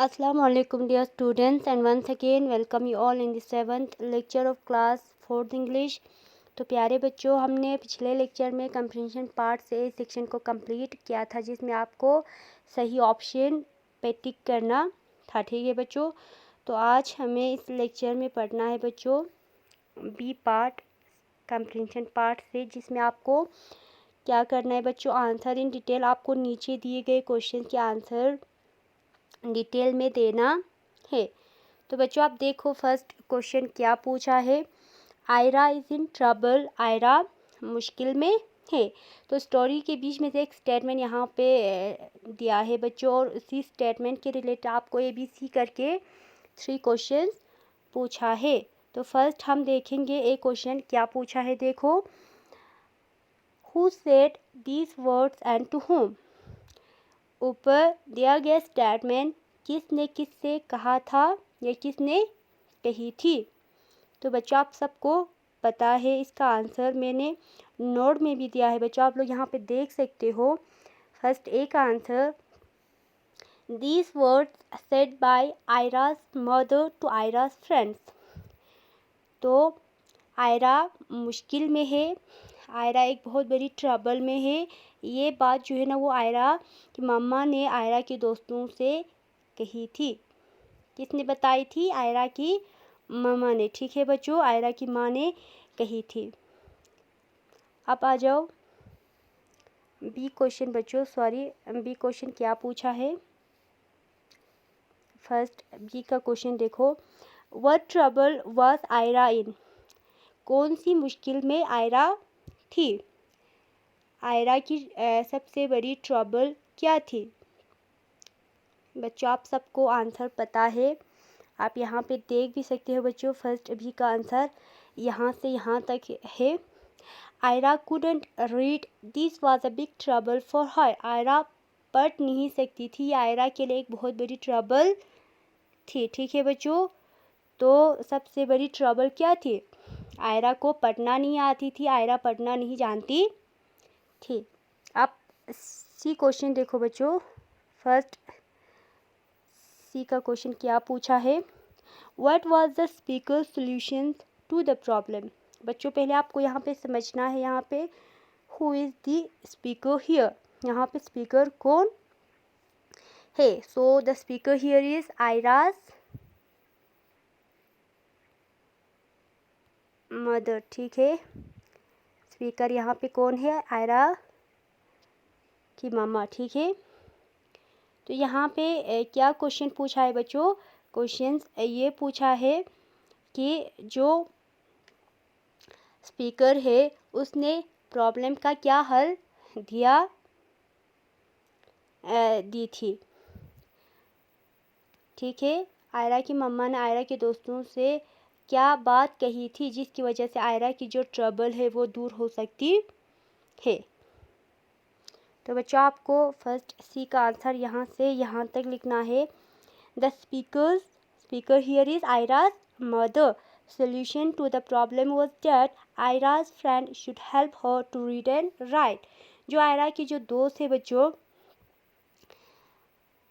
Assalamu alaikum dear students, and once again welcome you all in the 7th lecture of class 4th English। तो प्यारे बच्चों, हमने पिछले lecture में comprehension part से सेक्शन को कंप्लीट किया था, जिसमें आपको सही ऑप्शन पे टिक करना था। ठीक है बच्चों, तो आज हमें इस लेक्चर में पढ़ना है बच्चों बी पार्ट कंप्रीहेंशन पार्ट से, जिसमें आपको क्या करना है बच्चों, आंसर इन डिटेल। आपको नीचे दिए गए क्वेश्चन के आंसर डिटेल में देना है। तो बच्चों आप देखो, फर्स्ट क्वेश्चन क्या पूछा है, Aira is in trouble, Aira मुश्किल में है। तो स्टोरी के बीच में से एक स्टेटमेंट यहाँ पे दिया है बच्चों, और उसी स्टेटमेंट के रिलेटेड आपको ABC करके 3 क्वेश्चन पूछा है। तो फर्स्ट हम देखेंगे एक क्वेश्चन क्या पूछा है। देखो, who said these words and to whom। ऊपर दिया गया स्टेटमेंट किसने किससे कहा था या किसने कही थी। तो बच्चों आप सबको पता है, इसका आंसर मैंने नोट में भी दिया है बच्चों, आप लोग यहाँ पे देख सकते हो। फर्स्ट एक answer, these words said by Aira's mother to Aira's friends. तो आयरा मुश्किल में है, आयरा एक बहुत बड़ी ट्रबल में है। ये बात जो है ना, वो आयरा की मम्मा ने आयरा के दोस्तों से कही थी। किसने बताई थी? आयरा की मम्मा ने। ठीक है बच्चों, आयरा की माँ ने कही थी। अब आ जाओ बी क्वेश्चन बच्चों, बी क्वेश्चन क्या पूछा है। फर्स्ट बी का क्वेश्चन देखो, व्हाट ट्रबल वाज आयरा इन। कौन सी मुश्किल में आयरा थी? आयरा की सबसे बड़ी ट्रबल क्या थी? बच्चों आप सबको आंसर पता है, आप यहाँ पे देख भी सकते हो बच्चों। फर्स्ट बी का आंसर यहाँ से यहाँ तक है, Ayra couldn't read, this was a big trouble for her। Ayra पढ़ नहीं सकती थी, ये आयरा के लिए एक बहुत बड़ी ट्रबल थी। ठीक है बच्चों, तो सबसे बड़ी ट्रबल क्या थी? आयरा को पढ़ना नहीं आती थी, आयरा पढ़ना नहीं जानती थी। अब सी क्वेश्चन देखो बच्चों, फर्स्ट सी का क्वेश्चन क्या पूछा है, what was the speaker solution to the problem. बच्चों पहले आपको यहाँ पे समझना है, यहाँ पे who is the speaker here, यहाँ पे स्पीकर कौन है। So the speaker here is Aira's mother. ठीक है, स्पीकर यहाँ पे कौन है? आयरा की मम्मा। ठीक है, तो यहाँ पे क्या क्वेश्चन पूछा है बच्चों? क्वेश्चन ये पूछा है कि जो स्पीकर है उसने प्रॉब्लम का क्या हल दी थी। ठीक है, आयरा की मम्मा ने आयरा के दोस्तों से क्या बात कही थी जिसकी वजह से आयरा की जो ट्रबल है वो दूर हो सकती है। तो बच्चों आपको फर्स्ट सी का आंसर यहाँ से यहाँ तक लिखना है, the speaker here is Aira's mother. Solution to the problem was that Ira's friend should help her to read and write। जो आयरा की जो दोस्त है बच्चों,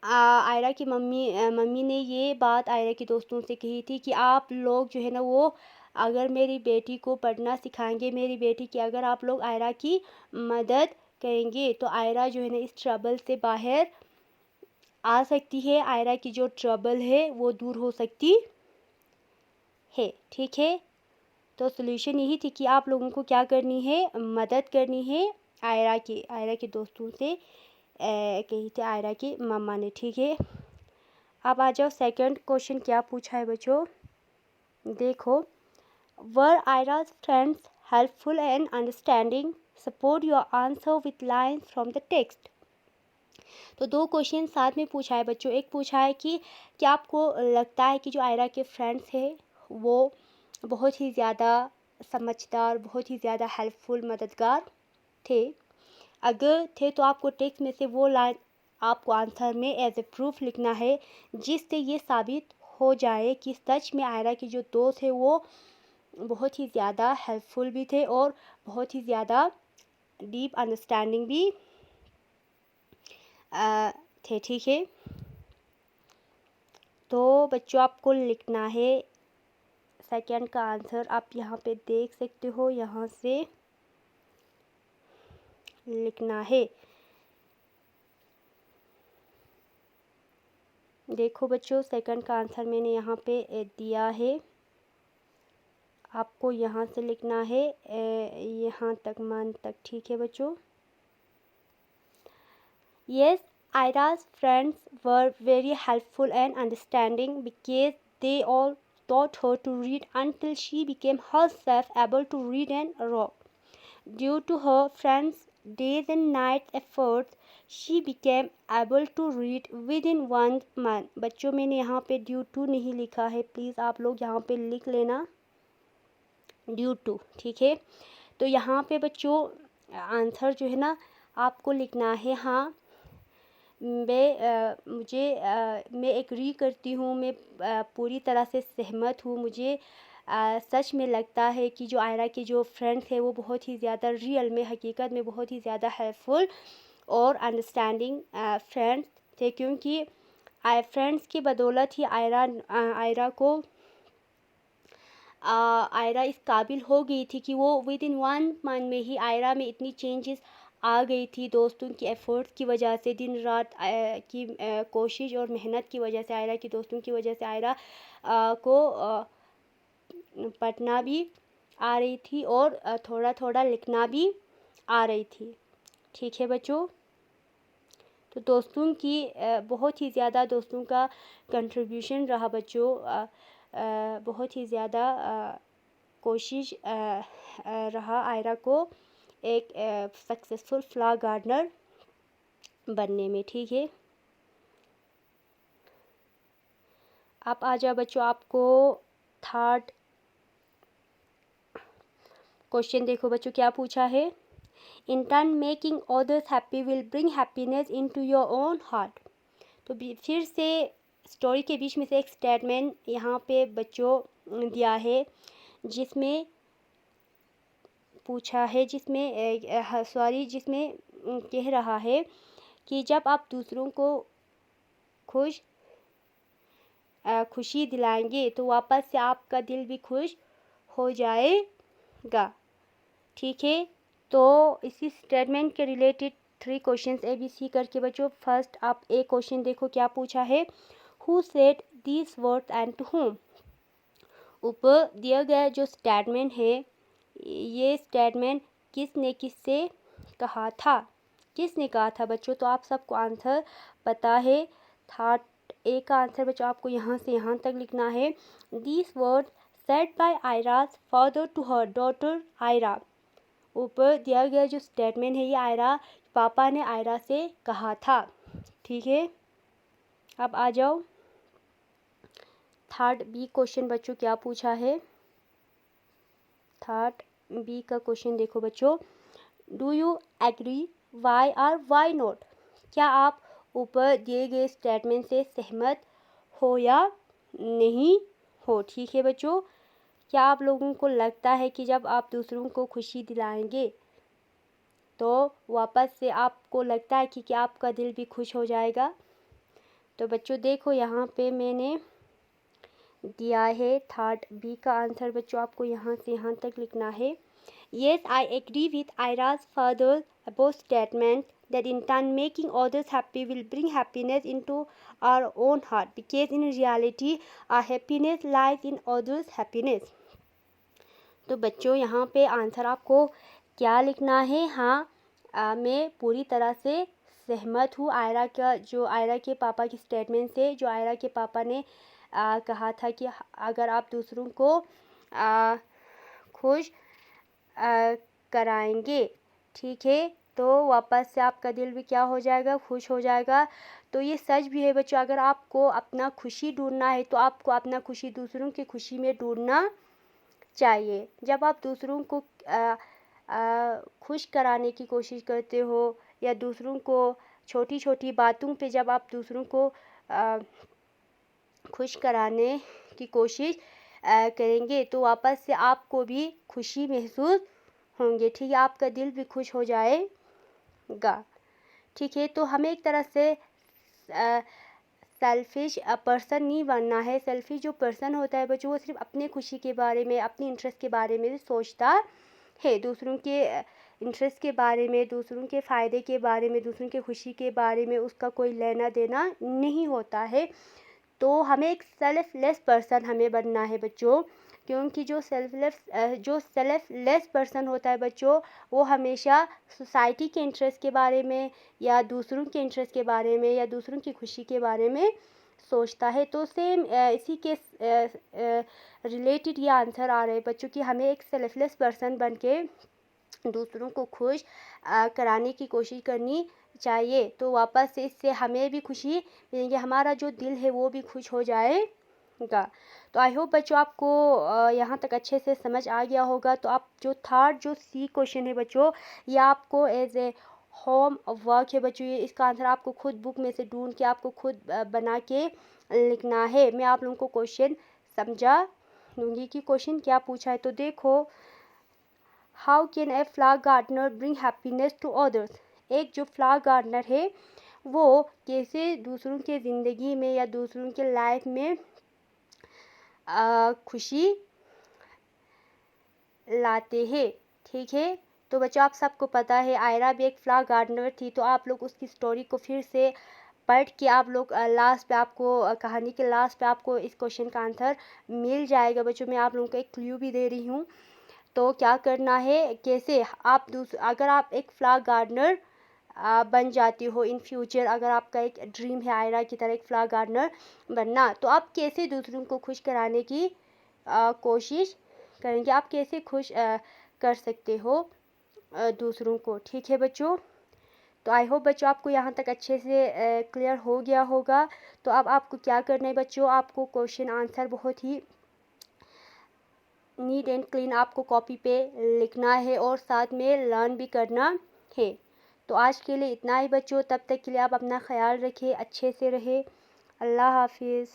आयरा की मम्मी ने ये बात आयरा के दोस्तों से कही थी कि आप लोग जो है ना, वो अगर मेरी बेटी को पढ़ना सिखाएंगे, मेरी बेटी की अगर आप लोग आयरा की मदद करेंगे तो आयरा जो है ना इस ट्रबल से बाहर आ सकती है, आयरा की जो ट्रबल है वो दूर हो सकती है। ठीक है, तो सॉल्यूशन यही थी कि आप लोगों को क्या करनी है, मदद करनी है आयरा के दोस्तों से कही थी आयरा की मम्मा ने। ठीक है, अब आ जाओ सेकंड क्वेश्चन क्या पूछा है बच्चों। देखो, were Aira's friends helpful and understanding, support your answer with lines from the text. तो दो क्वेश्चन साथ में पूछा है बच्चों। एक पूछा है कि क्या आपको लगता है कि जो आयरा के फ्रेंड्स हैं वो बहुत ही ज़्यादा समझदार, बहुत ही ज़्यादा हेल्पफुल, मददगार थे। अगर थे तो आपको टेक्स्ट में से वो लाइन आपको आंसर में एज ए प्रूफ लिखना है, जिससे ये साबित हो जाए कि सच में आयरा के जो दोस्त है वो बहुत ही ज़्यादा हेल्पफुल भी थे और बहुत ही ज़्यादा डीप अंडरस्टैंडिंग भी थे। ठीक है, तो बच्चों आपको लिखना है सेकंड का आंसर। आप यहाँ पे देख सकते हो, यहाँ से लिखना है। देखो बच्चों, सेकंड का आंसर मैंने यहाँ पे दिया है। आपको यहाँ से लिखना है यहाँ तक, मान तक। ठीक है बच्चों। Yes, Ira's friends were very helpful and understanding because they all taught her to read until she became herself able to read and write. Due to her friends' days and night efforts, she became able to read within 1 month. बच्चों मैंने यहाँ पे due to नहीं लिखा है, please आप लोग यहाँ पे लिख लेना due to। ठीक है, तो यहाँ पे बच्चों आंसर जो है ना आपको लिखना है। हाँ, मैं एग्री करती हूँ, मैं पूरी तरह से सहमत हूँ। मुझे सच में लगता है कि जो आयरा के जो फ्रेंड्स हैं वो बहुत ही ज़्यादा रियल में, हकीकत में बहुत ही ज़्यादा हेल्पफुल और अंडरस्टैंडिंग फ्रेंड्स थे, क्योंकि फ्रेंड्स की बदौलत ही आयरा इस काबिल हो गई थी कि वो विद इन 1 मंथ में ही आयरा में इतनी चेंजेस आ गई थी। दोस्तों की एफ़र्ट्स की वजह से, दिन रात की कोशिश और मेहनत की वजह से, आयरा की दोस्तों की वजह से आयरा को पढ़ना भी आ रही थी और थोड़ा थोड़ा लिखना भी आ रही थी। ठीक है बच्चों, तो दोस्तों की बहुत ही ज़्यादा दोस्तों का कंट्रीब्यूशन रहा बच्चों। बहुत ही ज़्यादा कोशिश रहा आयरा को एक सक्सेसफुल फ्लावर गार्डनर बनने में। ठीक है, आप आ जाओ बच्चों। आपको थर्ड क्वेश्चन देखो बच्चों, क्या पूछा है। In turn making others happy will bring happiness into your own heart. तो फिर से स्टोरी के बीच में से एक स्टेटमेंट यहाँ पे बच्चों दिया है, जिसमें पूछा है, जिसमें कह रहा है कि जब आप दूसरों को खुशी दिलाएंगे तो वापस से आपका दिल भी खुश हो जाएगा। ठीक है, तो इसी स्टेटमेंट के रिलेटेड 3 क्वेश्चंस ABC करके बच्चों। फर्स्ट आप एक क्वेश्चन देखो, क्या पूछा है। Who said this words and to whom। ऊपर दिया गया जो स्टेटमेंट है, ये स्टेटमेंट किसने किससे कहा था, किसने कहा था बच्चों। तो आप सबको आंसर पता है। थर्ड ए का आंसर बच्चों आपको यहाँ से यहाँ तक लिखना है। This words said by Aira's father to her daughter Aira. ऊपर दिया गया जो स्टेटमेंट है, ये आयरा पापा ने आयरा से कहा था। ठीक है, अब आ जाओ थर्ड बी क्वेश्चन बच्चों, क्या पूछा है। थर्ड बी का क्वेश्चन देखो बच्चों। डू यू एग्री, वाई और वाई नॉट। क्या आप ऊपर दिए गए स्टेटमेंट से सहमत हो या नहीं हो। ठीक है बच्चों, क्या आप लोगों को लगता है कि जब आप दूसरों को खुशी दिलाएंगे तो वापस से आपको लगता है कि आपका दिल भी खुश हो जाएगा। तो बच्चों देखो यहाँ पे मैंने दिया है थर्ड बी का आंसर बच्चों, आपको यहाँ से यहाँ तक लिखना है। Yes, I agree with Ira's father's above statement that in turn making others happy will bring happiness into our own heart, because in reality our happiness lies in others' happiness. तो बच्चों यहाँ पे आंसर आपको क्या लिखना है। हाँ, मैं पूरी तरह से सहमत हूँ आयरा के पापा की स्टेटमेंट से, जो आयरा के पापा ने कहा था कि अगर आप दूसरों को खुश कराएंगे, ठीक है, तो वापस से आपका दिल भी क्या हो जाएगा, खुश हो जाएगा। तो ये सच भी है बच्चों, अगर आपको अपना खुशी ढूंढना है तो आपको अपना खुशी दूसरों की खुशी में ढूंढना चाहिए। जब आप दूसरों को खुश कराने की कोशिश करते हो या दूसरों को छोटी छोटी बातों पे जब आप दूसरों को खुश कराने की कोशिश करेंगे तो वापस से आपको भी खुशी महसूस होंगे। ठीक है, आपका दिल भी खुश हो जाएगा। ठीक है, तो हमें एक तरह से सेल्फिश पर्सन नहीं बनना है। सेल्फिश जो पर्सन होता है बच्चों, वो सिर्फ अपने खुशी के बारे में, अपनी इंटरेस्ट के बारे में सोचता है। दूसरों के इंटरेस्ट के बारे में, दूसरों के फ़ायदे के बारे में, दूसरों के खुशी के बारे में उसका कोई लेना देना नहीं होता है। तो हमें एक सेल्फलेस पर्सन हमें बनना है बच्चों, क्योंकि जो सेल्फलेस पर्सन होता है बच्चों, वो हमेशा सोसाइटी के इंटरेस्ट के बारे में या दूसरों के इंटरेस्ट के बारे में या दूसरों की खुशी के बारे में सोचता है। तो सेम इसी के रिलेटेड ये आंसर आ रहे हैं बच्चों कि हमें एक सेल्फलेस पर्सन बन के दूसरों को खुश कराने की कोशिश करनी चाहिए। तो वापस से इससे हमें भी खुशी मिलेगी, हमारा जो दिल है वो भी खुश हो जाएगा। तो आई होप बच्चों आपको यहाँ तक अच्छे से समझ आ गया होगा। तो आप जो थर्ड जो सी क्वेश्चन है बच्चों, ये आपको एज ए होम वर्क है बच्चों। ये इसका आंसर आपको खुद बुक में से ढूंढ के आपको खुद बना के लिखना है। मैं आप लोगों को क्वेश्चन समझा दूंगी कि क्वेश्चन क्या पूछा है। तो देखो, how can a flower gardener bring happiness to others. एक जो फ्लावर गार्डनर है वो कैसे दूसरों के ज़िंदगी में या दूसरों के लाइफ में खुशी लाते हैं। ठीक है, तो बच्चों आप सबको पता है आयरा भी एक फ्लावर गार्डनर थी। तो आप लोग उसकी स्टोरी को फिर से पढ़ के आप लोग लास्ट पे आपको कहानी के लास्ट पे आपको इस क्वेश्चन का आंसर मिल जाएगा बच्चों। मैं आप लोगों को एक क्लू भी दे रही हूँ। तो क्या करना है, कैसे आप अगर आप एक फ्लावर गार्डनर बन जाती हो इन फ्यूचर, अगर आपका एक ड्रीम है आयरा की तरह एक फ्लावर गार्डनर बनना, तो आप कैसे दूसरों को खुश कराने की कोशिश करेंगे, आप कैसे खुश कर सकते हो दूसरों को। ठीक है बच्चों, तो आई होप बच्चों आपको यहाँ तक अच्छे से क्लियर हो गया होगा। तो अब आपको क्या करना है बच्चों, आपको क्वेश्चन आंसर बहुत ही नीट एंड क्लीन आपको कॉपी पे लिखना है और साथ में लर्न भी करना है। तो आज के लिए इतना ही बच्चों, तब तक के लिए आप अपना ख्याल रखें, अच्छे से रहे। अल्लाह हाफिज़।